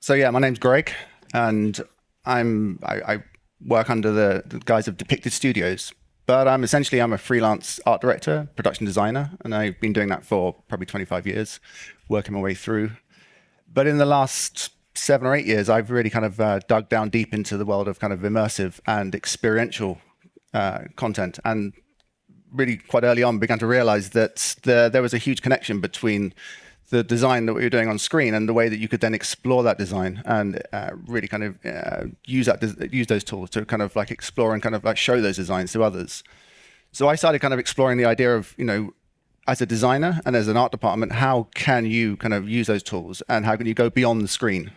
So yeah, my name's Greg, and I work under the guise of Depicted Studios. But I'm a freelance art director, production designer, and I've been doing that for probably 25 years, working my way through. But in the last 7 or 8 years, I've really kind of dug down deep into the world of kind of immersive and experiential content, and really quite early on began to realize that there was a huge connection between the design that we were doing on screen and the way that you could then explore that design and really kind of use those tools to kind of like explore and kind of like show those designs to others. So I started kind of exploring the idea of, as a designer and as an art department, how can you kind of use those tools and how can you go beyond the screen?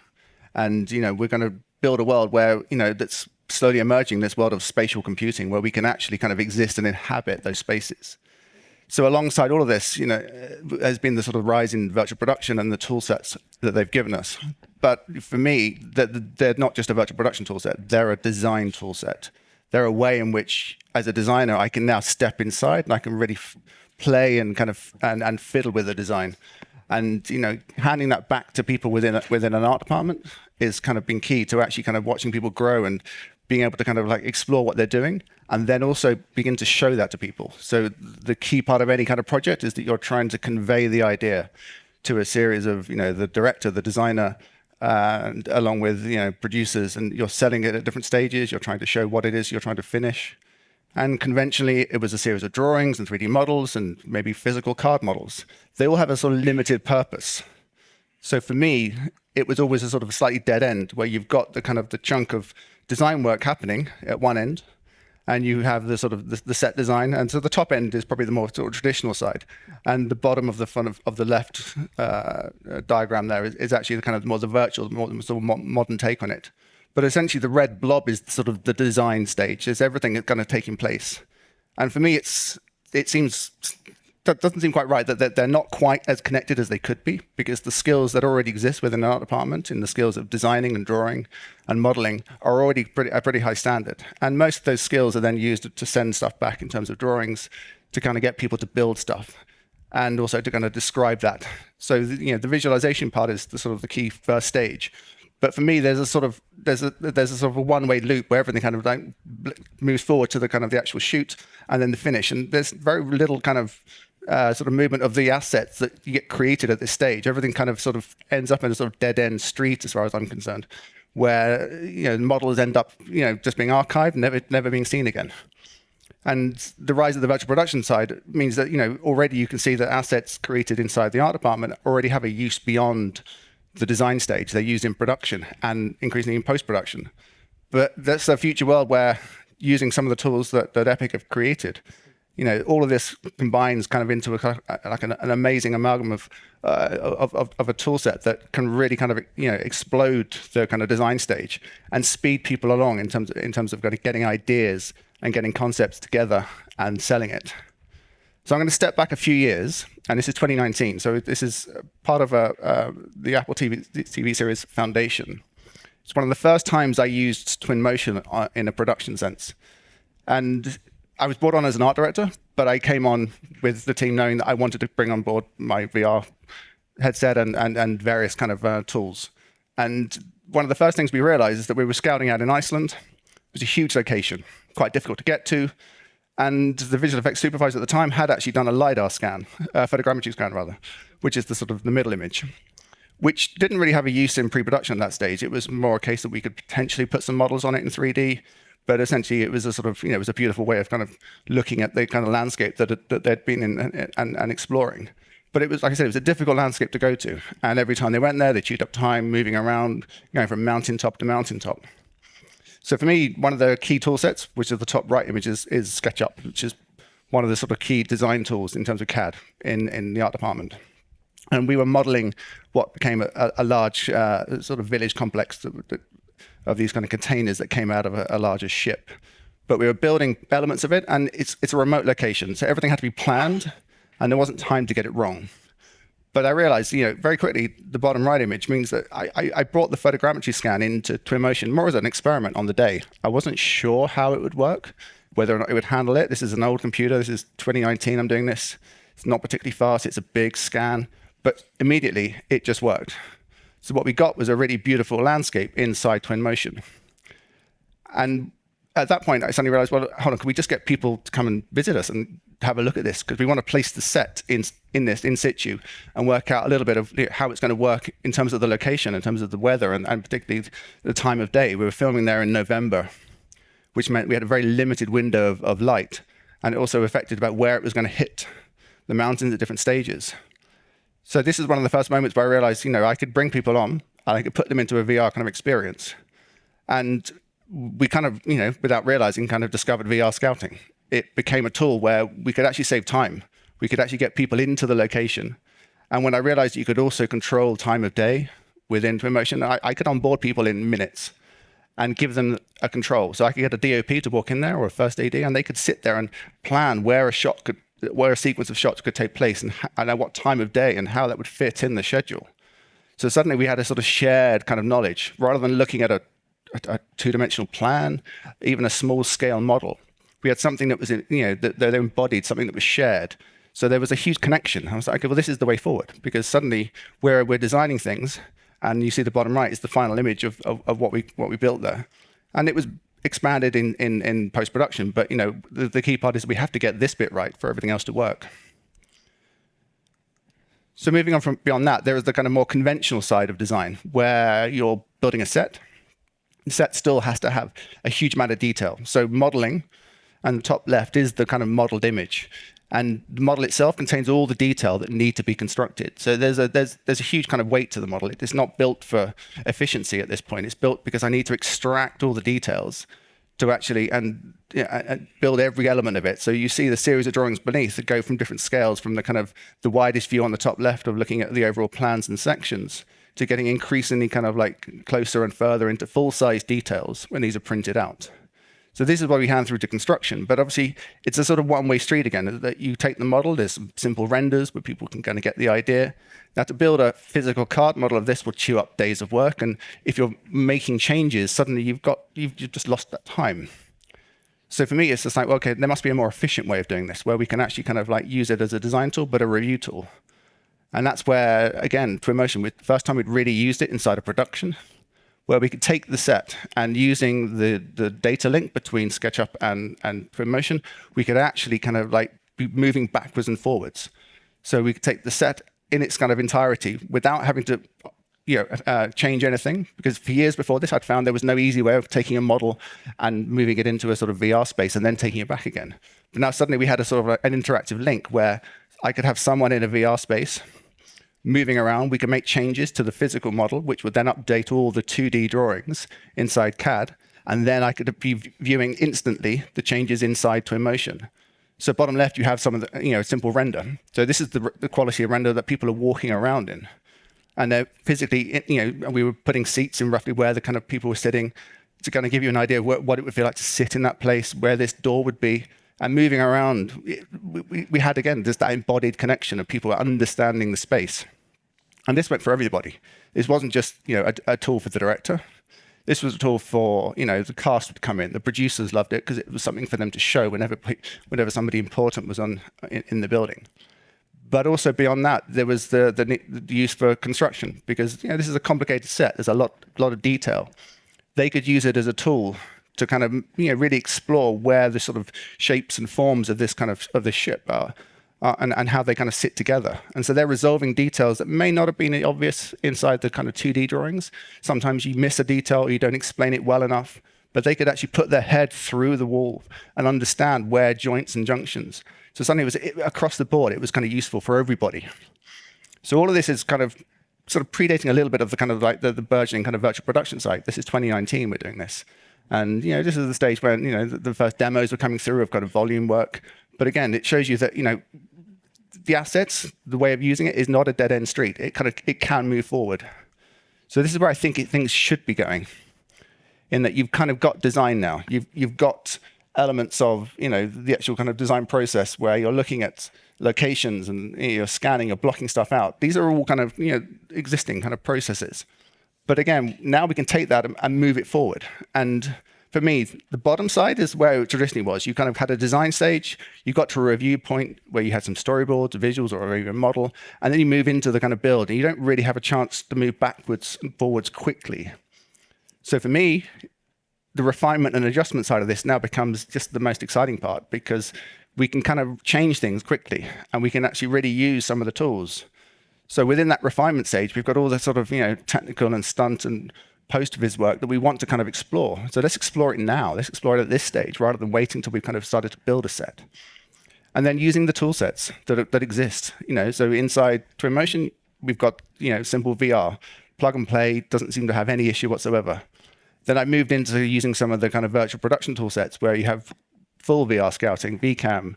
And, we're going to build a world where, that's slowly emerging, this world of spatial computing where we can actually kind of exist and inhabit those spaces. So alongside all of this, has been the sort of rise in virtual production and the tool sets that they've given us. But for me, they're not just a virtual production tool set, they're a design tool set. They're a way in which, as a designer, I can now step inside and I can really play and kind of and fiddle with the design. And handing that back to people within an art department is kind of been key to actually kind of watching people grow and being able to kind of like explore what they're doing and then also begin to show that to people. So the key part of any kind of project is that you're trying to convey the idea to a series of, the director, the designer, and along with, producers, and you're selling it at different stages. You're trying to show what it is you're trying to finish. And conventionally, it was a series of drawings and 3D models and maybe physical card models. They all have a sort of limited purpose. So for me, it was always a sort of a slightly dead end where you've got the kind of the chunk of design work happening at one end, and you have the sort of the set design. And so the top end is probably the more sort of traditional side. And the bottom of the front of the left diagram there is actually the kind of more the virtual, more sort of modern take on it. But essentially the red blob is sort of the design stage. It's everything that's kind of taking place. And for me, that doesn't seem quite right that they're not quite as connected as they could be, because the skills that already exist within an art department in the skills of designing and drawing and modeling are already a pretty high standard. And most of those skills are then used to send stuff back in terms of drawings to kind of get people to build stuff and also to kind of describe that. So, the visualization part is the sort of the key first stage. But for me, there's a sort of a one-way loop where everything kind of like moves forward to the kind of the actual shoot and then the finish. And there's very little kind of sort of movement of the assets that you get created at this stage. Everything kind of sort of ends up in a sort of dead-end street, as far as I'm concerned, where models end up just being archived, never being seen again. And the rise of the virtual production side means that already you can see that assets created inside the art department already have a use beyond the design stage. They're used in production and increasingly in post-production. But that's a future world where using some of the tools that Epic have created, all of this combines kind of into an amazing amalgam of a tool set that can really kind of explode the kind of design stage and speed people along in terms of getting ideas and getting concepts together and selling it. So I'm going to step back a few years, and this is 2019. So this is part of the Apple TV series Foundation. It's one of the first times I used Twinmotion in a production sense. And I was brought on as an art director, but I came on with the team knowing that I wanted to bring on board my VR headset and various kind of tools. And one of the first things we realized is that we were scouting out in Iceland. It was a huge location, quite difficult to get to. And the visual effects supervisor at the time had actually done a LiDAR scan, photogrammetry scan rather, which is the sort of the middle image, which didn't really have a use in pre-production at that stage. It was more a case that we could potentially put some models on it in 3D, but essentially it was a sort of, it was a beautiful way of kind of looking at the kind of landscape that they'd been in and exploring. But it was, like I said, it was a difficult landscape to go to. And every time they went there, they chewed up time, moving around, going from mountaintop to mountaintop. So for me, one of the key tool sets, which is the top right image, is SketchUp, which is one of the sort of key design tools in terms of CAD in the art department. And we were modeling what became a large sort of village complex of these kind of containers that came out of a larger ship. But we were building elements of it, and it's a remote location. So everything had to be planned, and there wasn't time to get it wrong. But I realized, very quickly, the bottom right image means that I brought the photogrammetry scan into Twinmotion more as an experiment on the day. I wasn't sure how it would work, whether or not it would handle it. This is an old computer. This is 2019 I'm doing this. It's not particularly fast. It's a big scan. But immediately, it just worked. So what we got was a really beautiful landscape inside Twinmotion. And at that point, I suddenly realized, well, hold on, can we just get people to come and visit us and have a look at this? Because we want to place the set in this in situ and work out a little bit of how it's going to work in terms of the location, in terms of the weather, and particularly the time of day. We were filming there in November, which meant we had a very limited window of light, and it also affected about where it was going to hit the mountains at different stages. So this is one of the first moments where I realized, I could bring people on, and I could put them into a VR kind of experience. And we kind of, without realizing, kind of discovered VR scouting. It became a tool where we could actually save time. We could actually get people into the location. And when I realized you could also control time of day within Twinmotion, I could onboard people in minutes and give them a control. So I could get a DOP to walk in there or a first AD, and they could sit there and plan where a sequence of shots could take place and at what time of day and how that would fit in the schedule. So suddenly we had a sort of shared kind of knowledge rather than looking at a two-dimensional plan, even a small-scale model. We had something that was, that embodied something that was shared. So there was a huge connection. I was like, okay, well, this is the way forward, because suddenly we're designing things, and you see the bottom right is the final image of what we built there, and it was expanded in post-production. But the key part is we have to get this bit right for everything else to work. So moving on from beyond that, there is the kind of more conventional side of design where you're building a set. The set still has to have a huge amount of detail. So modeling, and the top left is the kind of modeled image. And the model itself contains all the detail that need to be constructed. So there's a huge kind of weight to the model. It is not built for efficiency at this point. It's built because I need to extract all the details to actually and build every element of it. So you see the series of drawings beneath that go from different scales, from the kind of the widest view on the top left of looking at the overall plans and sections, to getting increasingly kind of like closer and further into full-size details when these are printed out. So this is what we hand through to construction. But obviously, it's a sort of one-way street again, that you take the model, there's some simple renders where people can kind of get the idea. Now, to build a physical card model of this will chew up days of work. And if you're making changes, suddenly you've just lost that time. So for me, it's just like, well, okay, there must be a more efficient way of doing this, where we can actually kind of like use it as a design tool, but a review tool. And that's where, again, Twinmotion, the first time we'd really used it inside of production, where we could take the set and using the data link between SketchUp and Twinmotion, we could actually kind of like be moving backwards and forwards. So we could take the set in its kind of entirety without having to change anything, because for years before this, I'd found there was no easy way of taking a model and moving it into a sort of VR space and then taking it back again. But now suddenly we had a sort of an interactive link where I could have someone in a VR space moving around. We could make changes to the physical model, which would then update all the 2D drawings inside CAD. And then I could be viewing instantly the changes inside Twinmotion. So bottom left, you have some of the, simple render. So this is the quality of render that people are walking around in. And they're physically, we were putting seats in roughly where the kind of people were sitting to kind of give you an idea of what it would feel like to sit in that place, where this door would be. And moving around, we had, again, just that embodied connection of people understanding the space. And this went for everybody. This wasn't just a tool for the director. This was a tool for, the cast would come in. The producers loved it because it was something for them to show whenever somebody important was in the building. But also beyond that, there was the use for construction, because this is a complicated set. There's a lot of detail. They could use it as a tool to kind of really explore where the sort of shapes and forms of this kind of this ship are, and how they kind of sit together. And so they're resolving details that may not have been obvious inside the kind of 2D drawings. Sometimes you miss a detail or you don't explain it well enough, but they could actually put their head through the wall and understand where joints and junctions. So suddenly across the board, it was kind of useful for everybody. So all of this is kind of sort of predating a little bit of the kind of like the burgeoning kind of virtual production side. This is 2019 we're doing this. And this is the stage when the first demos were coming through of kind of volume work. But again, it shows you that the assets, the way of using it is not a dead end street. It can move forward. So this is where I think things should be going, in that you've kind of got design now. You've got elements of the actual kind of design process where you're looking at locations and you're scanning, you're blocking stuff out. These are all kind of existing kind of processes. But again, now we can take that and move it forward. And for me, the bottom side is where it traditionally was. You kind of had a design stage, you got to a review point where you had some storyboards, visuals, or even a model, and then you move into the kind of build, and you don't really have a chance to move backwards and forwards quickly. So for me, the refinement and adjustment side of this now becomes just the most exciting part, because we can kind of change things quickly, and we can actually really use some of the tools. So within that refinement stage, we've got all the sort of, technical and stunt and post-vis work that we want to kind of explore. So let's explore it now. Let's explore it at this stage rather than waiting until we've kind of started to build a set. And then using the tool sets that exist. So inside Twinmotion, we've got simple VR. Plug and play doesn't seem to have any issue whatsoever. Then I moved into using some of the kind of virtual production tool sets where you have full VR scouting, VCam.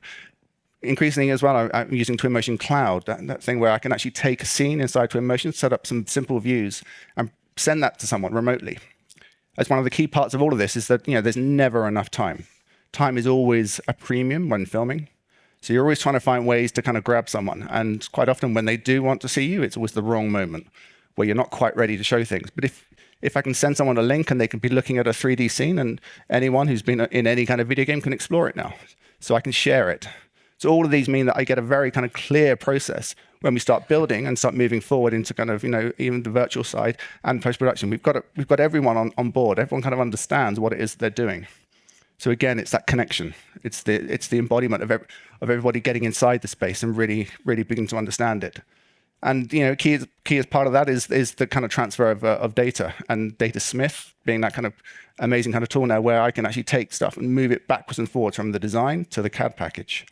Increasingly as well, I'm using Twinmotion Cloud, that thing where I can actually take a scene inside Twinmotion, set up some simple views, and send that to someone remotely. As one of the key parts of all of this is that there's never enough time. Time is always a premium when filming. So you're always trying to find ways to kind of grab someone. And quite often when they do want to see you, it's always the wrong moment where you're not quite ready to show things. But if I can send someone a link and they can be looking at a 3D scene, and anyone who's been in any kind of video game can explore it now. So I can share it. So all of these mean that I get a very kind of clear process when we start building and start moving forward into kind of, even the virtual side and post-production. We've got everyone on board. Everyone kind of understands what it is they're doing. So again, it's that connection. It's the embodiment of everybody getting inside the space and really, really beginning to understand it. And key as part of that is the kind of transfer of data, and Datasmith being that kind of amazing kind of tool now where I can actually take stuff and move it backwards and forwards from the design to the CAD package.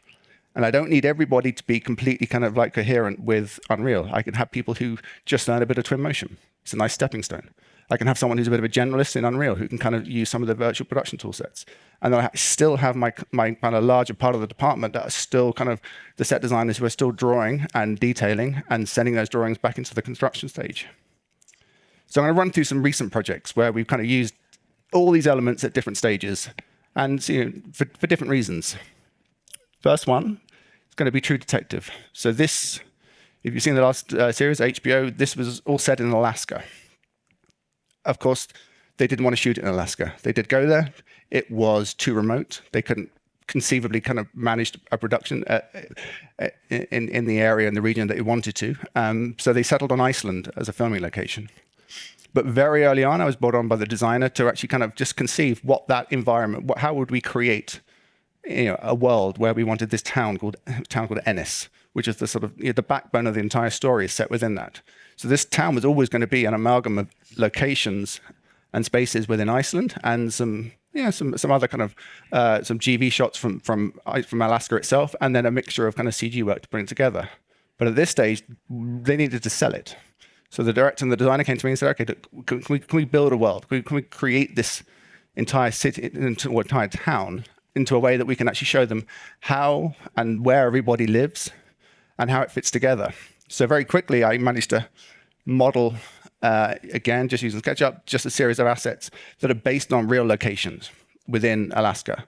And I don't need everybody to be completely kind of like coherent with Unreal. I can have people who just learn a bit of Twinmotion. It's a nice stepping stone. I can have someone who's a bit of a generalist in Unreal who can kind of use some of the virtual production tool sets. And then I still have my kind of larger part of the department that are still kind of the set designers who are still drawing and detailing and sending those drawings back into the construction stage. So I'm going to run through some recent projects where we've kind of used all these elements at different stages and for different reasons. First one is going to be True Detective. So this, if you've seen the last series, HBO, this was all set in Alaska. Of course, they didn't want to shoot it in Alaska. They did go there. It was too remote. They couldn't conceivably kind of manage a production in the area and the region that they wanted to. So they settled on Iceland as a filming location. But very early on, I was brought on by the designer to actually kind of just conceive what that environment, how would we create a world where we wanted this town called Ennis, which is the sort of the backbone of the entire story is set within that. So this town was always going to be an amalgam of locations and spaces within Iceland and some other kind of some GV shots from Alaska itself, and then a mixture of kind of CG work to bring it together. But at this stage, they needed to sell it. So the director and the designer came to me and said, "Okay, can we build a world? Can we create this entire city, or entire town, into a way that we can actually show them how and where everybody lives and how it fits together?" So very quickly, I managed to model, again, just using SketchUp, just a series of assets that are based on real locations within Alaska.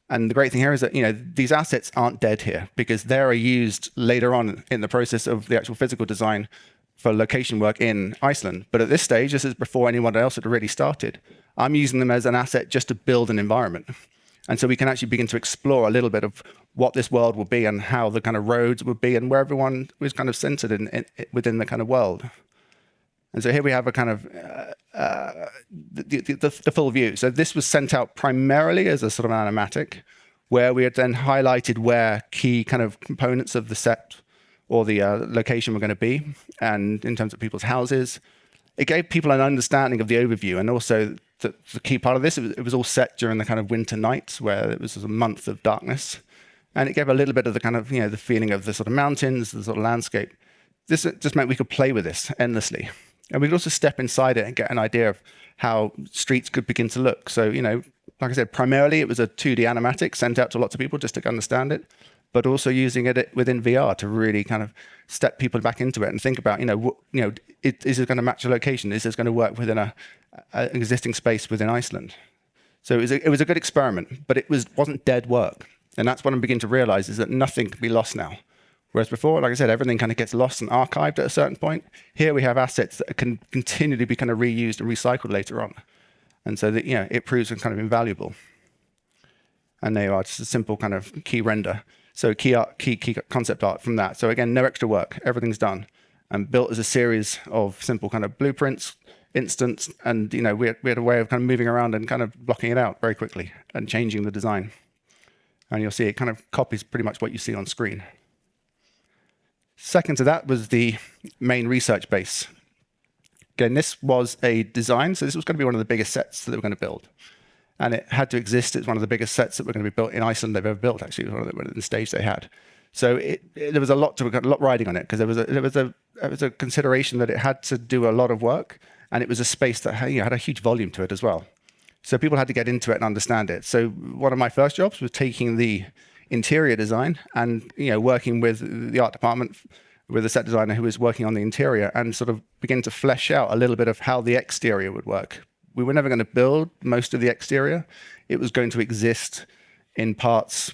And the great thing here is that these assets aren't dead here because they are used later on in the process of the actual physical design for location work in Iceland. But at this stage, this is before anyone else had really started. I'm using them as an asset just to build an environment. And so we can actually begin to explore a little bit of what this world will be and how the kind of roads would be and where everyone was kind of centered within the kind of world. And so here we have a kind of the full view. So this was sent out primarily as a sort of an animatic, where we had then highlighted where key kind of components of the set or the location were going to be, and in terms of people's houses. It gave people an understanding of the overview, and also the key part of this, it was all set during the kind of winter nights where it was a month of darkness. And it gave a little bit of the kind of, the feeling of the sort of mountains, the sort of landscape. This just meant we could play with this endlessly. And we could also step inside it and get an idea of how streets could begin to look. So, like I said, primarily it was a 2D animatic sent out to lots of people just to understand it, but also using it within VR to really kind of step people back into it and think about, is it going to match a location? Is this going to work within an existing space within Iceland? So it was a good experiment, but it wasn't dead work. And that's what I'm beginning to realize, is that nothing can be lost now. Whereas before, like I said, everything kind of gets lost and archived at a certain point. Here we have assets that can continually be kind of reused and recycled later on. And so that, it proves kind of invaluable. And there you are, just a simple kind of key render. So key concept art from that. So again, no extra work, everything's done. And built as a series of simple kind of blueprints, instance, and we had a way of kind of moving around and kind of blocking it out very quickly and changing the design. And you'll see it kind of copies pretty much what you see on screen. Second to that was the main research base. Again, this was a design, so this was going to be one of the biggest sets that they were going to build. And it had to exist. It's one of the biggest sets that were going to be built in Iceland they've ever built, actually. It was one of the stage they had. So there was a lot riding on it, because there was a consideration that it had to do a lot of work, and it was a space that had a huge volume to it as well. So people had to get into it and understand it. So one of my first jobs was taking the interior design and working with the art department, with a set designer who was working on the interior, and sort of begin to flesh out a little bit of how the exterior would work. We were never going to build most of the exterior. It was going to exist in part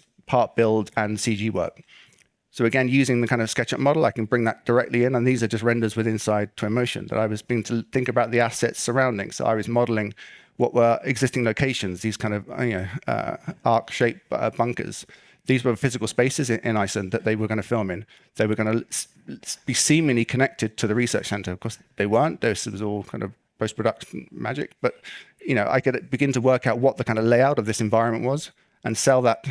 build and CG work. So again, using the kind of SketchUp model, I can bring that directly in, and these are just renders with inside Twinmotion that I was beginning to think about the assets surrounding. So I was modeling what were existing locations, these kind of arc-shaped bunkers. These were physical spaces in Iceland that they were going to film in. They were going to be seemingly connected to the research center. Of course, they weren't. This was all kind of post-production magic. But I could begin to work out what the kind of layout of this environment was and sell that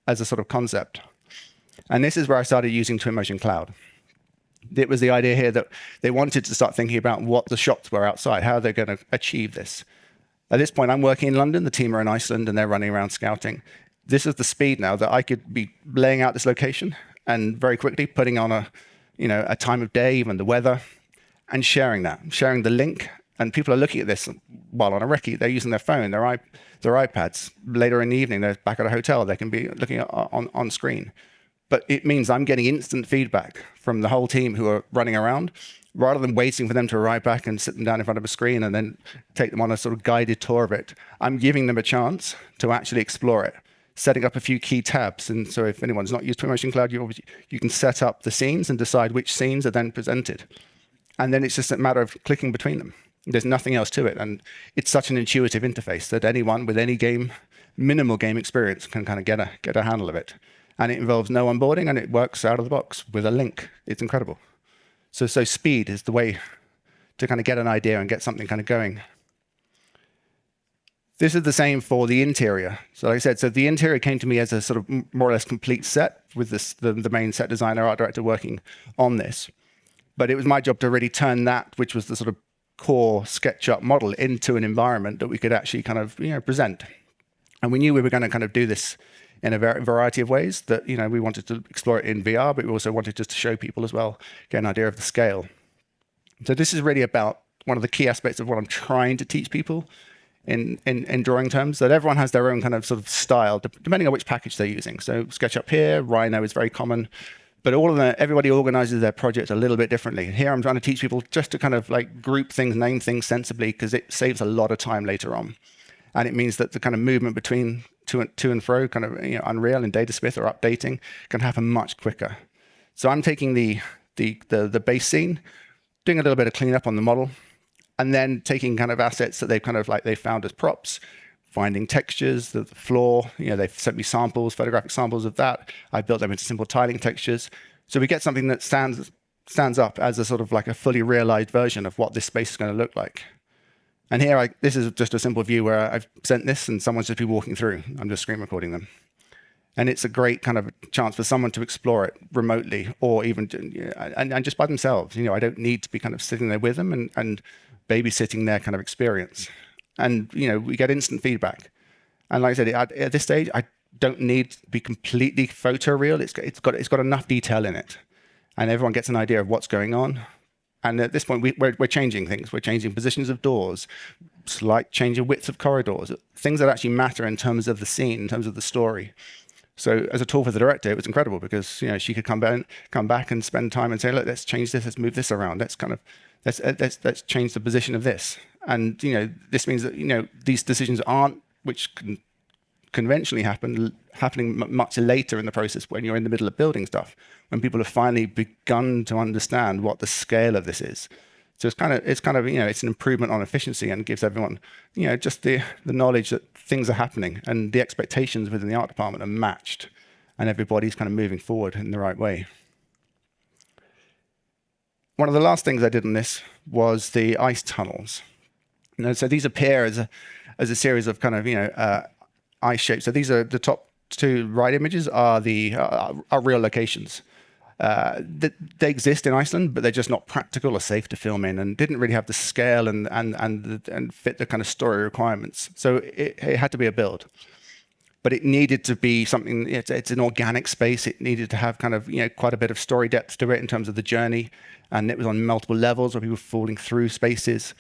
as a sort of concept. And this is where I started using Twinmotion Cloud. It was the idea here that they wanted to start thinking about what the shots were outside, how they're going to achieve this. At this point, I'm working in London. The team are in Iceland, and they're running around scouting. This is the speed now that I could be laying out this location and very quickly putting on a time of day, even the weather, and sharing the link. And people are looking at this while on a recce. They're using their phone, their iPads. Later in the evening, they're back at a hotel. They can be looking at on screen. But it means I'm getting instant feedback from the whole team who are running around, rather than waiting for them to arrive back and sit them down in front of a screen and then take them on a sort of guided tour of it. I'm giving them a chance to actually explore it, setting up a few key tabs. And so if anyone's not used Twinmotion Cloud, you can set up the scenes and decide which scenes are then presented. And then it's just a matter of clicking between them. There's nothing else to it. And it's such an intuitive interface that anyone with any minimal game experience can kind of get a handle of it. And it involves no onboarding, and it works out of the box with a link. It's incredible. So speed is the way to kind of get an idea and get something kind of going. This is the same for the interior. So like I said, so the interior came to me as a sort of more or less complete set with the main set designer, art director working on this. But it was my job to really turn that, which was the sort of core SketchUp model, into an environment that we could actually kind of present. And we knew we were going to kind of do this in a variety of ways, that we wanted to explore it in VR, but we also wanted just to show people as well, get an idea of the scale. So this is really about one of the key aspects of what I'm trying to teach people in drawing terms, that everyone has their own kind of sort of style, depending on which package they're using. So SketchUp here, Rhino is very common, but everybody organizes their projects a little bit differently. Here I'm trying to teach people just to kind of like group things, name things sensibly, because it saves a lot of time later on. And it means that the kind of movement between to and fro, kind of Unreal and Datasmith, or updating, can happen much quicker. So I'm taking the base scene, doing a little bit of cleanup on the model, and then taking kind of assets that they found as props, finding textures, the floor. They've sent me samples, photographic samples of that. I built them into simple tiling textures. So we get something that stands up as a sort of like a fully realized version of what this space is going to look like. And here, this is just a simple view where I've sent this and someone's just been walking through. I'm just screen recording them. And it's a great kind of chance for someone to explore it remotely, or even and just by themselves. I don't need to be kind of sitting there with them and babysitting their kind of experience. And we get instant feedback. And like I said, at this stage, I don't need to be completely photoreal. It's got enough detail in it, and everyone gets an idea of what's going on. And at this point, we're changing things. We're changing positions of doors, slight change of width of corridors, things that actually matter in terms of the scene, in terms of the story. So as a tool for the director, it was incredible, because she could come back and spend time and say, look, let's change this, let's move this around, let's change the position of this. And this means that these decisions aren't, which can conventionally happening much later in the process, when you're in the middle of building stuff, when people have finally begun to understand what the scale of this is. So it's kind of it's an improvement on efficiency and gives everyone just the knowledge that things are happening and the expectations within the art department are matched, and everybody's kind of moving forward in the right way. One of the last things I did on this was the ice tunnels. So these appear as a series of kind of ice shapes. So these are the top two right images are real locations. They exist in Iceland, but they're just not practical or safe to film in, and didn't really have the scale and fit the kind of story requirements. So it had to be a build, but it needed to be something. It's an organic space. It needed to have kind of quite a bit of story depth to it in terms of the journey, and it was on multiple levels where people were falling through spaces.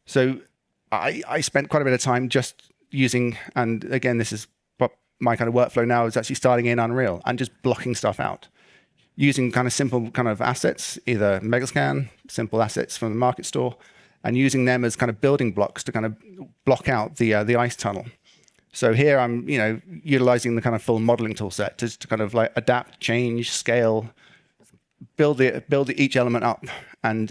So I spent quite a bit of time just using, and again, this is what my kind of workflow now is actually starting in Unreal and just blocking stuff out. Using kind of simple kind of assets, either Megascan, simple assets from the market store, and using them as kind of building blocks to kind of block out the ice tunnel. So here I'm, utilizing the kind of full modeling tool set to kind of like adapt, change, scale, build each element up, and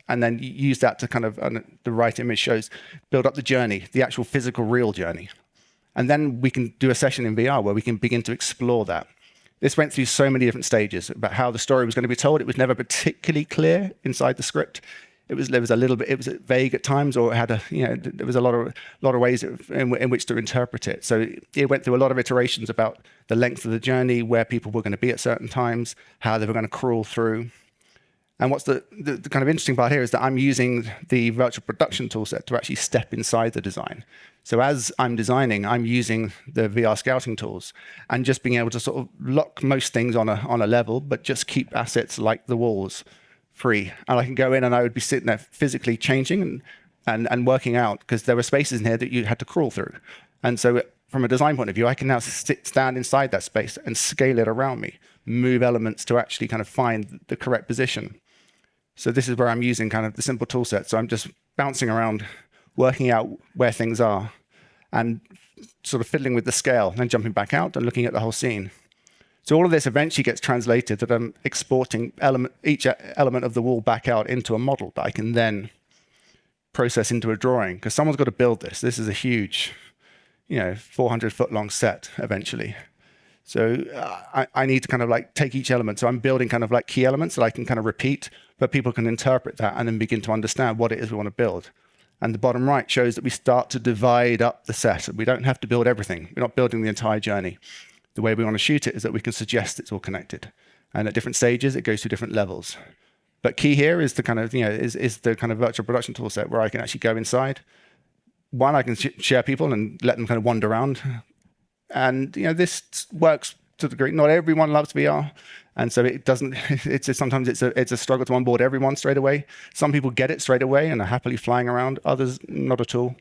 and then use that to kind of, the right image shows, build up the journey, the actual physical real journey, and then we can do a session in VR where we can begin to explore that. This went through so many different stages about how the story was going to be told. It was never particularly clear inside the script. It was vague at times, or it had there was a lot of ways in which to interpret it. So it went through a lot of iterations about the length of the journey, where people were going to be at certain times, how they were going to crawl through. And what's the kind of interesting part here is that I'm using the virtual production toolset to actually step inside the design. So as I'm designing, I'm using the VR scouting tools and just being able to sort of lock most things on a level, but just keep assets like the walls free. And I can go in and I would be sitting there physically changing and working out, because there were spaces in here that you had to crawl through. And so from a design point of view, I can now stand inside that space and scale it around me, move elements to actually kind of find the correct position. So this is where I'm using kind of the simple tool set. So I'm just bouncing around, working out where things are, and sort of fiddling with the scale, and then jumping back out and looking at the whole scene. So all of this eventually gets translated that I'm exporting each element of the wall back out into a model that I can then process into a drawing, because someone's got to build this. This is a huge, 400-foot long set eventually. So I need to kind of like take each element. So I'm building kind of like key elements that I can kind of repeat, but people can interpret that and then begin to understand what it is we want to build. And the bottom right shows that we start to divide up the set. We don't have to build everything. We're not building the entire journey. The way we want to shoot it is that we can suggest it's all connected. And at different stages, it goes through different levels. But key here is the kind of, is the kind of virtual production tool set where I can actually go inside. One, I can share people and let them kind of wander around. And this works to the degree. Not everyone loves VR, and so it doesn't. Sometimes it's a struggle to onboard everyone straight away. Some people get it straight away and are happily flying around. Others, not at all.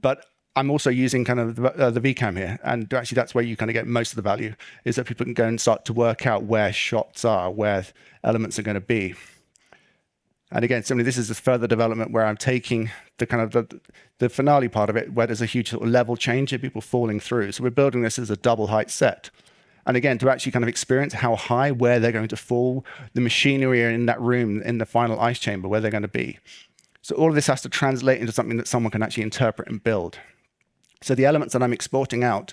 But I'm also using kind of the VCam here, and actually that's where you kind of get most of the value. Is that people can go and start to work out where shots are, where elements are going to be. And again, similarly, this is a further development where I'm taking the kind of the finale part of it, where there's a huge sort of level change of people falling through. So we're building this as a double height set. And again, to actually kind of experience how high, where they're going to fall, the machinery in that room, in the final ice chamber, where they're going to be. So all of this has to translate into something that someone can actually interpret and build. So the elements that I'm exporting out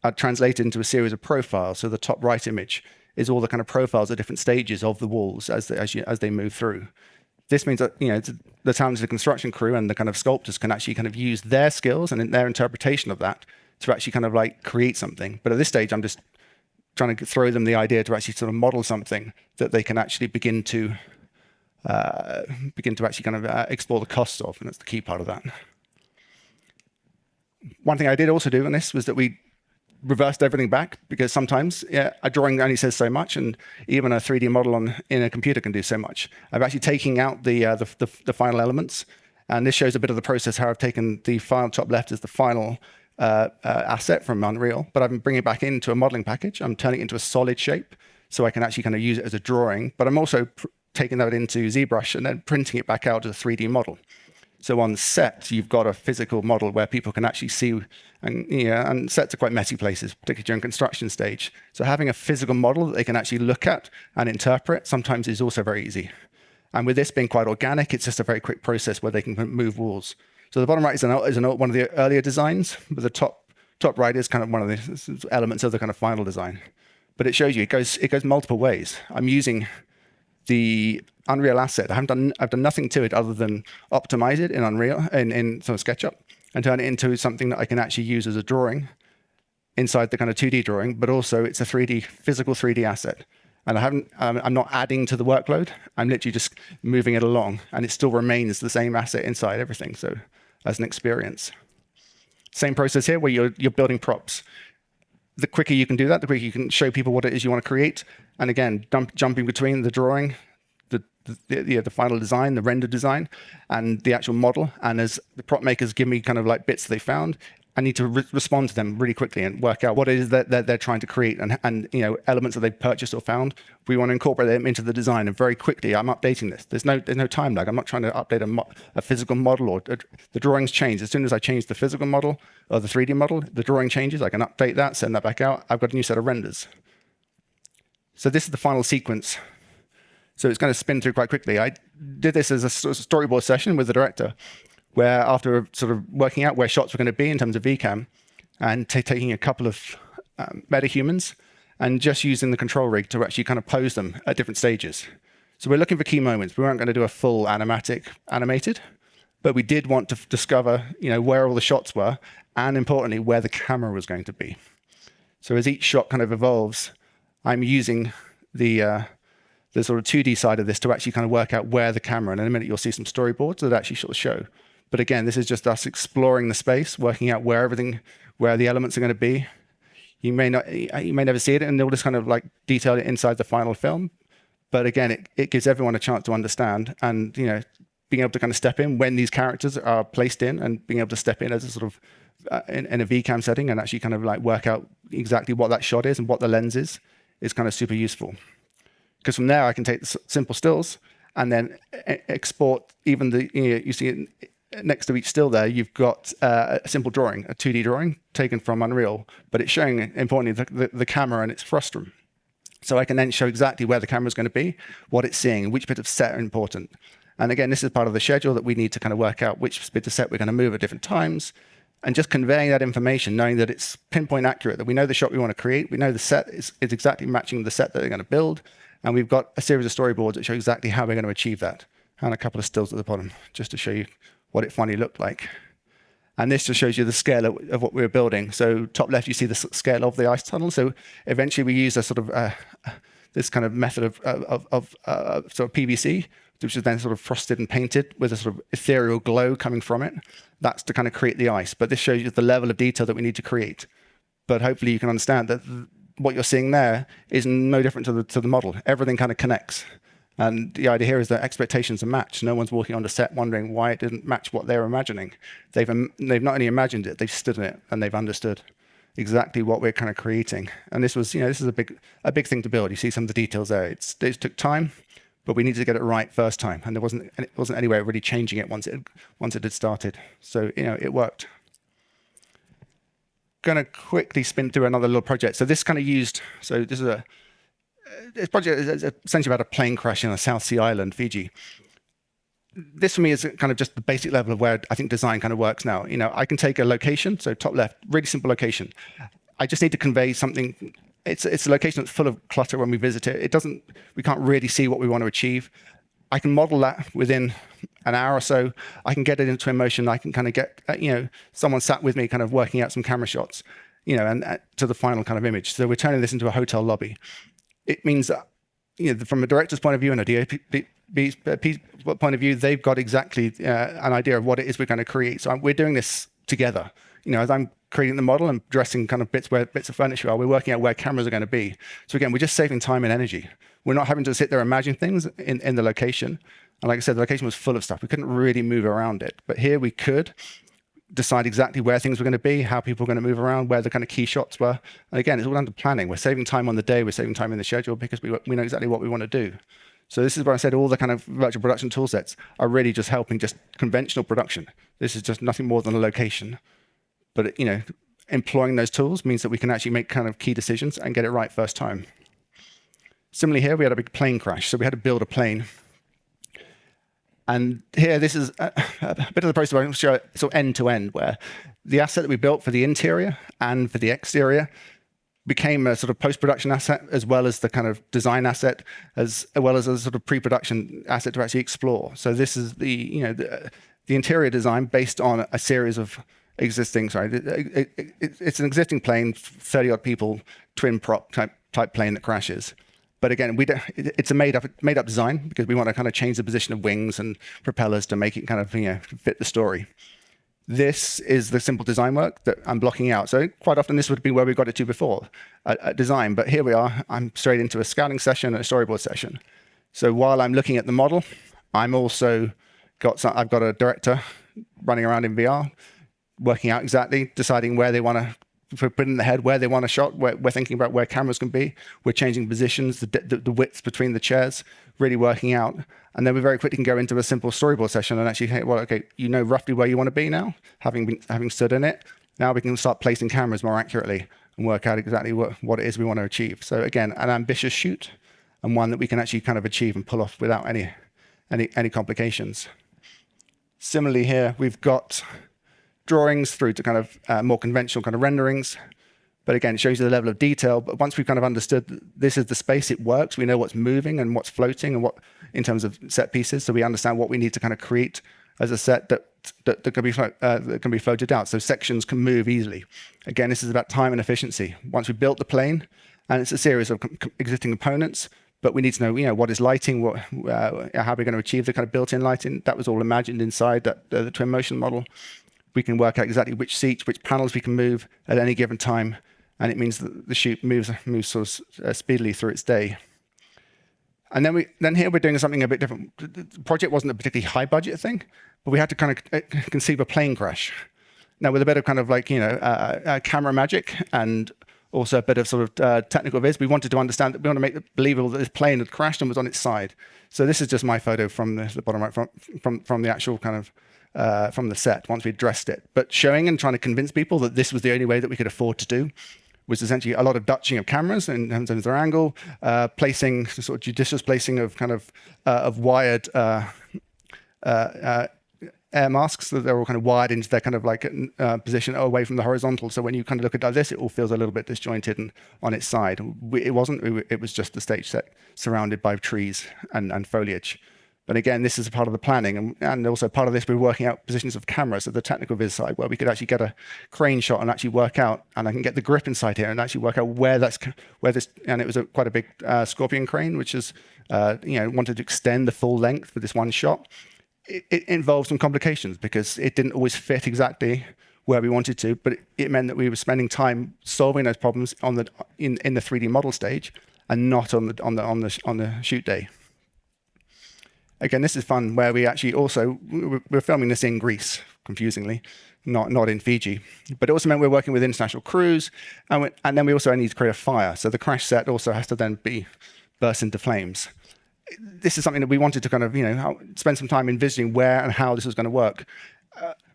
are translated into a series of profiles. So the top right image is all the kind of profiles at different stages of the walls as they move through. This means that the talented construction crew and the kind of sculptors can actually kind of use their skills and their interpretation of that to actually kind of like create something. But at this stage, I'm just trying to throw them the idea to actually sort of model something that they can actually begin to actually kind of explore the costs of, and that's the key part of that. One thing I did also do on this was that we reversed everything back, because sometimes a drawing only says so much, and even a 3D model in a computer can do so much. I'm actually taking out the final elements, and this shows a bit of the process, how I've taken the final top left as the final asset from Unreal, but I've been bringing it back into a modeling package. I'm turning it into a solid shape, so I can actually kind of use it as a drawing, but I'm also taking that into ZBrush and then printing it back out as a 3D model. So on set, you've got a physical model where people can actually see, and sets are quite messy places, particularly during construction stage. So having a physical model that they can actually look at and interpret sometimes is also very easy. And with this being quite organic, it's just a very quick process where they can move walls. So the bottom right is one of the earlier designs, but the top right is kind of one of the elements of the kind of final design. But it shows you it goes multiple ways. I'm using the Unreal asset. I've done nothing to it other than optimize it in Unreal in sort of SketchUp and turn it into something that I can actually use as a drawing inside the kind of 2D drawing, but also it's a physical 3D asset. And I'm not adding to the workload. I'm literally just moving it along, and it still remains the same asset inside everything. So as an experience, same process here where you're building props. The quicker you can do that, the quicker you can show people what it is you want to create. And again, jumping between the drawing, the final design, the render design, and the actual model. And as the prop makers give me kind of like bits they found, I need to respond to them really quickly and work out what it is that they're trying to create and elements that they've purchased or found. We want to incorporate them into the design, and very quickly I'm updating this. There's no time lag. I'm not trying to update a physical model or the drawings change. As soon as I change the physical model or the 3D model, the drawing changes. I can update that, send that back out. I've got a new set of renders. So this is the final sequence. So it's going to spin through quite quickly. I did this as a storyboard session with the director, where after sort of working out where shots were going to be in terms of VCAM and taking a couple of metahumans and just using the control rig to actually kind of pose them at different stages. So we're looking for key moments. We weren't going to do a full animated, but we did want to discover, where all the shots were, and importantly, where the camera was going to be. So as each shot kind of evolves, I'm using the sort of 2D side of this to actually kind of work out where the camera, and in a minute you'll see some storyboards that actually sort of show. But again, this is just us exploring the space, working out where the elements are going to be. You may never see it, and they'll just kind of like detail it inside the final film. But again, it gives everyone a chance to understand, and being able to kind of step in when these characters are placed in, and being able to step in as a sort of in a VCAM setting and actually kind of like work out exactly what that shot is and what the lens is kind of super useful. Because from there I can take the simple stills and then export even you see next to each still there, you've got a simple drawing, a 2D drawing taken from Unreal, but it's showing, importantly, the camera and its frustum. So I can then show exactly where the camera is going to be, what it's seeing, and which bit of set are important. And again, this is part of the schedule that we need to kind of work out which bit of set we're going to move at different times, and just conveying that information, knowing that it's pinpoint accurate, that we know the shot we want to create, we know the set is exactly matching the set that they're going to build, and we've got a series of storyboards that show exactly how we're going to achieve that, and a couple of stills at the bottom, just to show you what it finally looked like. And this just shows you the scale of what we were building. So top left, you see the scale of the ice tunnel. So eventually we use a sort of this kind of method of sort of PVC, which is then sort of frosted and painted with a sort of ethereal glow coming from it. That's to kind of create the ice. But this shows you the level of detail that we need to create. But hopefully you can understand that what you're seeing there is no different to the model. Everything kind of connects. And the idea here is that expectations are matched. No one's walking on the set wondering why it didn't match what they were imagining. They've not only imagined it, they've stood in it and they've understood exactly what we're kind of creating. And this was, this is a big thing to build. You see some of the details there. It took time, but we needed to get it right first time. And it wasn't any way of really changing it once it had started. So it worked. Going to quickly spin through another little project. So this kind of this project is essentially about a plane crash in a South Sea island, Fiji. This for me is kind of just the basic level of where I think design kind of works now. I can take a location, so top left, really simple location. I just need to convey something. It's a location that's full of clutter when we visit it. We can't really see what we want to achieve. I can model that within an hour or so. I can get it into Twinmotion. I can kind of get, someone sat with me kind of working out some camera shots, and to the final kind of image. So we're turning this into a hotel lobby. It means that, from a director's point of view and a DOP's point of view, they've got exactly an idea of what it is we're going to create. So we're doing this together. As I'm creating the model and dressing kind of bits of furniture are, we're working out where cameras are going to be. So again, we're just saving time and energy. We're not having to sit there and imagine things in the location. And like I said, the location was full of stuff. We couldn't really move around it. But here we could decide exactly where things were going to be, how people were going to move around, where the kind of key shots were. And again, it's all down to planning. We're saving time on the day, we're saving time in the schedule because we know exactly what we want to do. So this is where I said all the kind of virtual production tool sets are really just helping just conventional production. This is just nothing more than a location. But employing those tools means that we can actually make kind of key decisions and get it right first time. Similarly here, we had a big plane crash. So we had to build a plane. And here, this is a bit of the process where I show sort of end to end, where the asset that we built for the interior and for the exterior became a sort of post-production asset, as well as the kind of design asset, as well as a sort of pre-production asset to actually explore. So this is the interior design based on a series of existing. It's an existing plane, 30-odd people, twin prop type plane that crashes. But again, it's a made up design because we want to kind of change the position of wings and propellers to make it kind of fit the story. This is the simple design work that I'm blocking out. So quite often this would be where we got it to before, at design. But here we are. I'm straight into a scouting session and a storyboard session. So while I'm looking at the model, I've got a director running around in VR, working out exactly, deciding where they want to put in the head, where they want to shot. We're thinking about where cameras can be. We're changing positions, the widths between the chairs, really working out. And then we very quickly can go into a simple storyboard session and actually, hey, well, okay, you know roughly where you want to be now, having stood in it. Now we can start placing cameras more accurately and work out exactly what it is we want to achieve. So again, an ambitious shoot, and one that we can actually kind of achieve and pull off without any complications. Similarly here, we've got drawings through to kind of more conventional kind of renderings. But again, it shows you the level of detail. But once we've kind of understood this is the space, it works. We know what's moving and what's floating and what in terms of set pieces. So we understand what we need to kind of create as a set that can be floated out. So sections can move easily. Again, this is about time and efficiency. Once we built the plane, and it's a series of existing components, but we need to know, what is lighting, how we're going to achieve the kind of built-in lighting. That was all imagined inside the Twinmotion model. We can work out exactly which seats, which panels we can move at any given time, and it means that the shoot moves sort of speedily through its day. And then here we're doing something a bit different. The project wasn't a particularly high budget thing, but we had to kind of conceive a plane crash. Now with a bit of kind of camera magic and also a bit of sort of technical viz, we wanted to understand that we want to make it believable that this plane had crashed and was on its side. So this is just my photo from the bottom right, from the actual kind of from the set once we dressed it. But showing and trying to convince people that this was the only way that we could afford to do was essentially a lot of dutching of cameras in terms of their angle, placing, sort of judicious placing of kind of wired air masks, so they're all kind of wired into their kind of position away from the horizontal. So when you kind of look at this, it all feels a little bit disjointed and on its side. It wasn't, it was just the stage set surrounded by trees and foliage. But again, this is a part of the planning, and also part of this, we're working out positions of cameras at the technical viz side, where we could actually get a crane shot and actually work out, and I can get the grip inside here and actually work out where this, and it was quite a big Scorpion crane, which is, wanted to extend the full length for this one shot. It involved some complications because it didn't always fit exactly where we wanted to, but it meant that we were spending time solving those problems in the 3D model stage and not on the shoot day. Again, this is fun, where we actually also, we're filming this in Greece, confusingly, not in Fiji. But it also meant we're working with international crews, and then we also need to create a fire. So the crash set also has to then be burst into flames. This is something that we wanted to kind of, spend some time envisioning where and how this was going to work.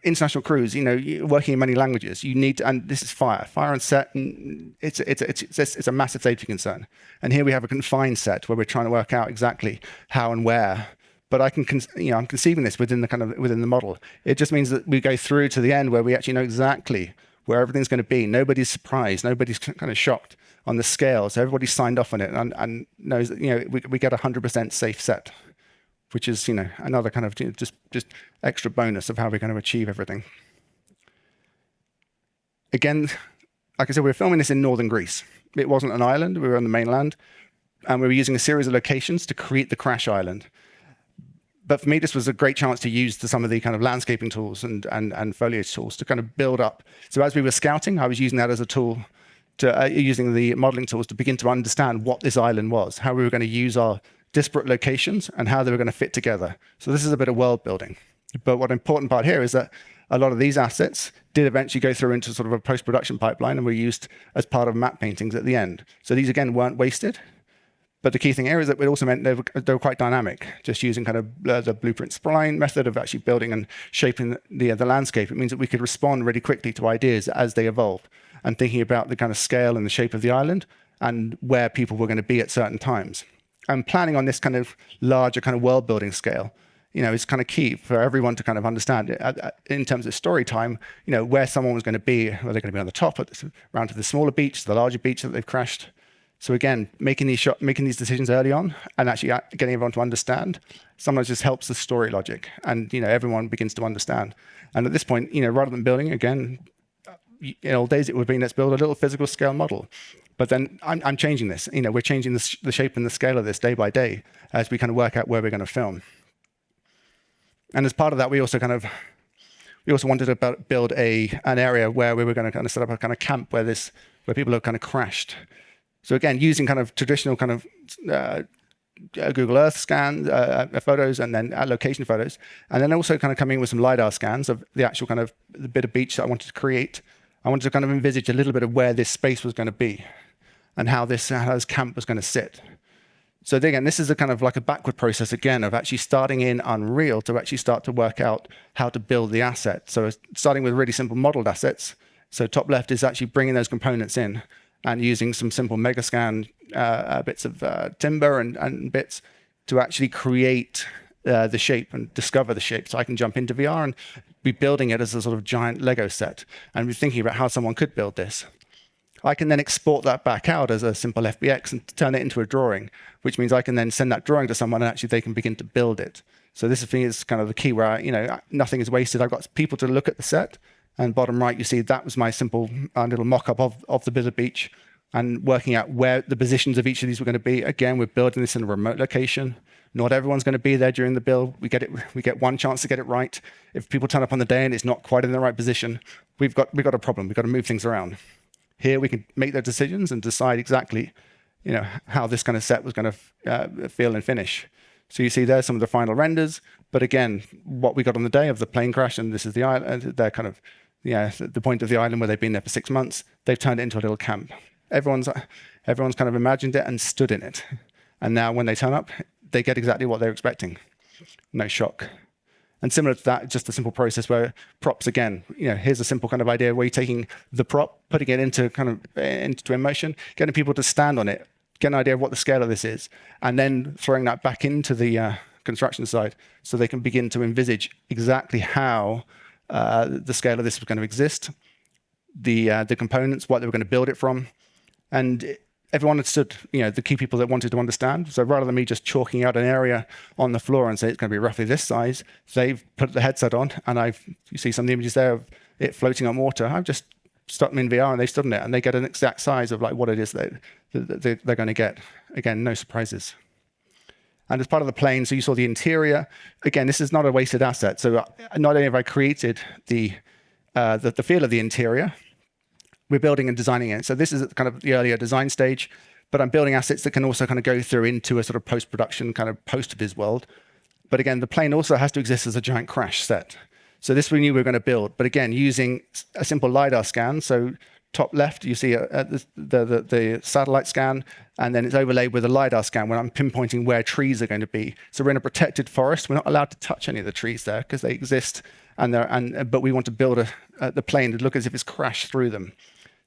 International crews, working in many languages, you need to, and this is fire on set, and it's a massive safety concern. And here we have a confined set where we're trying to work out exactly how and where. But I'm conceiving this within the model. It just means that we go through to the end where we actually know exactly where everything's going to be. Nobody's surprised. Nobody's kind of shocked on the scale. So everybody's signed off on it and knows that we get 100% safe set, which is another kind of just extra bonus of how we're going to achieve everything. Again, like I said, we were filming this in northern Greece. It wasn't an island. We were on the mainland, and we were using a series of locations to create the crash island. But for me, this was a great chance to use some of the kind of landscaping tools and foliage tools to kind of build up. So as we were scouting, I was using that as a tool to using the modeling tools to begin to understand what this island was, how we were going to use our disparate locations and how they were going to fit together. So this is a bit of world building. But what important part here is that a lot of these assets did eventually go through into sort of a post-production pipeline and were used as part of map paintings at the end. So these, again, weren't wasted. But the key thing here is that it also meant they were quite dynamic, just using kind of the blueprint spline method of actually building and shaping the landscape. It means that we could respond really quickly to ideas as they evolved and thinking about the kind of scale and the shape of the island and where people were going to be at certain times. And planning on this kind of larger kind of world building scale, is kind of key for everyone to kind of understand in terms of story time, where someone was going to be. Are they going to be on the top, around to the smaller beach, the larger beach that they've crashed? So again, making these decisions early on and actually getting everyone to understand sometimes just helps the story logic, and everyone begins to understand. And at this point, rather than building again, in old days it would have been let's build a little physical scale model. But then I'm changing this. We're changing the shape and the scale of this day by day as we kind of work out where we're going to film. And as part of that, we also wanted to build an area where we were going to kind of set up a kind of camp where people have kind of crashed. So again, using kind of traditional kind of Google Earth scans, photos, and then location photos, and then also kind of coming with some LiDAR scans of the actual kind of the bit of beach that I wanted to create. I wanted to kind of envisage a little bit of where this space was going to be and how this camp was going to sit. So again, this is a kind of like a backward process again of actually starting in Unreal to actually start to work out how to build the asset. So starting with really simple modeled assets. So top left is actually bringing those components in and using some simple Megascan bits of timber and bits to actually create the shape and discover the shape. So I can jump into VR and be building it as a sort of giant Lego set and be thinking about how someone could build this. I can then export that back out as a simple FBX and turn it into a drawing, which means I can then send that drawing to someone and actually they can begin to build it. So this is kind of the key where nothing is wasted. I've got people to look at the set, and bottom right you see that was my simple little mock-up of the bit of beach and working out where the positions of each of these were going to be. Again, we're building this in a remote location. Not everyone's going to be there during the build. We get one chance to get it right. If people turn up on the day and it's not quite in the right position, we've got a problem. We've got to move things around. Here we can make those decisions and decide exactly, how this kind of set was going to feel and finish. So you see there's some of the final renders. But again, what we got on the day of the plane crash, and this is the island. They're kind of, the point of the island where they've been there for 6 months. They've turned it into a little camp. Everyone's kind of imagined it and stood in it. And now when they turn up, they get exactly what they're expecting. No shock. And similar to that, just a simple process where props again, here's a simple kind of idea where you're taking the prop, putting it into Twinmotion, getting people to stand on it, get an idea of what the scale of this is, and then throwing that back into the construction side so they can begin to envisage exactly how the scale of this was going to exist, the components, what they were going to build it from, and everyone understood, the key people that wanted to understand. So rather than me just chalking out an area on the floor and say it's going to be roughly this size, they've put the headset on, and you see some of the images there of it floating on water. I've just stuck them in VR and they stood in it, and they get an exact size of like what it is that they're going to get. Again, no surprises. And as part of the plane, so you saw the interior. Again, this is not a wasted asset. So not only have I created the feel of the interior, we're building and designing it. So this is kind of the earlier design stage, but I'm building assets that can also kind of go through into a sort of post-production kind of post-vis world. But again, the plane also has to exist as a giant crash set. So this we knew we were going to build, but again, using a simple LiDAR scan. So top left, you see the satellite scan, and then it's overlaid with a LiDAR scan when I'm pinpointing where trees are going to be. So we're in a protected forest. We're not allowed to touch any of the trees there because they exist, but we want to build the plane to look as if it's crashed through them.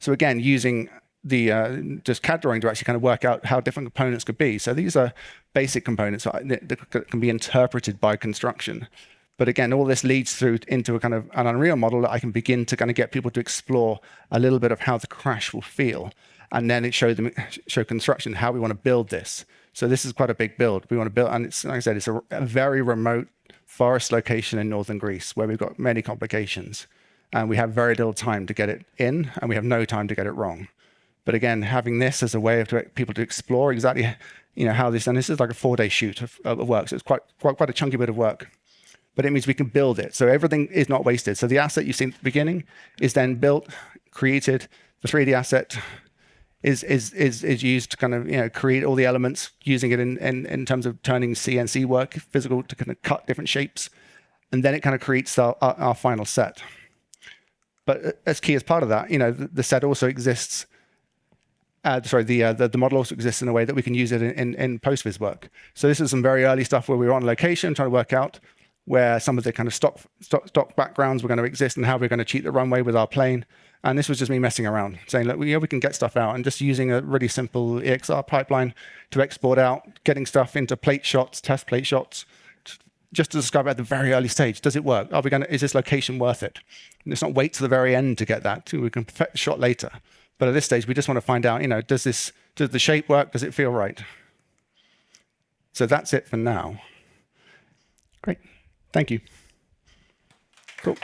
So again, using the just CAD drawing to actually kind of work out how different components could be. So these are basic components that can be interpreted by construction. But again, all this leads through into a kind of an Unreal model that I can begin to kind of get people to explore a little bit of how the crash will feel. And then it show construction how we want to build this. So this is quite a big build. We want to build, and it's, like I said, it's a very remote forest location in northern Greece where we've got many complications. And we have very little time to get it in, and we have no time to get it wrong. But again, having this as a way of people to explore exactly, how this, and this is like a 4-day shoot of work, so it's quite a chunky bit of work. But it means we can build it, so everything is not wasted. So the asset you see at the beginning is then built, created. The 3D asset is used to kind of create all the elements, using it in terms of turning CNC work, physical, to kind of cut different shapes, and then it kind of creates our final set. But as key as part of that, the set also exists. The model also exists in a way that we can use it in post-vis work. So this is some very early stuff where we were on location trying to work out where some of the kind of stock backgrounds were going to exist and how we're going to cheat the runway with our plane. And this was just me messing around, saying, look, we can get stuff out, and just using a really simple EXR pipeline to export out, getting stuff into plate shots, test plate shots, just to describe at the very early stage, does it work? Is this location worth it? And let's not wait to the very end to get that. We can perfect the shot later. But at this stage, we just want to find out, does the shape work? Does it feel right? So that's it for now. Great. Thank you. Cool.